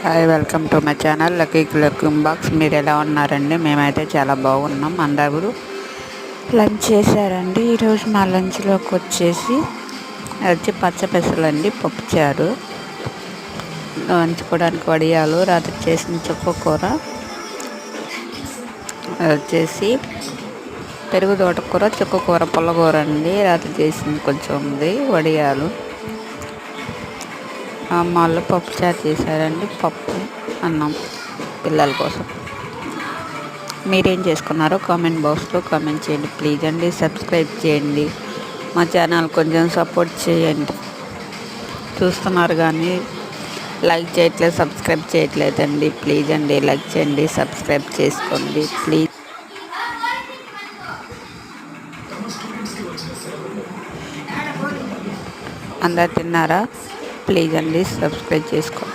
Hi, welcome to my channel lucky cooking box. మీరు ఎలా ఉన్నారండి? మేమైతే చాలా బాగున్నాం. అందరూ లంచ్ చేశారండి. ఈరోజు మా లంచ్లోకి వచ్చి పచ్చపెసలండి, పప్పుచారు, నంచుకోవడానికి వడియాలు, రాత్రి చేసిన చుక్కకూర, వచ్చేసి పెరుగు తోటకూర, చుక్కకూర, పుల్లకూర అండి. రాత్రి చేసింది కొంచెం ఉంది. వడియాలు, అమ్మాళ్ళు పప్పుచారు చేశారండి. పప్పు, అన్నం పిల్లల కోసం. మీరేం చేసుకున్నారో కామెంట్ బాక్స్లో కామెంట్ చేయండి ప్లీజ్ అండి. సబ్స్క్రైబ్ చేయండి, మా ఛానల్ కొంచెం సపోర్ట్ చేయండి. చూస్తున్నారు కానీ లైక్ చేయట్లేదు, సబ్స్క్రైబ్ చేయట్లేదండి. ప్లీజ్ అండి, లైక్ చేయండి, సబ్స్క్రైబ్ చేసుకోండి ప్లీజ్. అందరు తిన్నారా? ప్లీజ్ అండి, సబ్స్క్రైబ్ చేసుకోండి.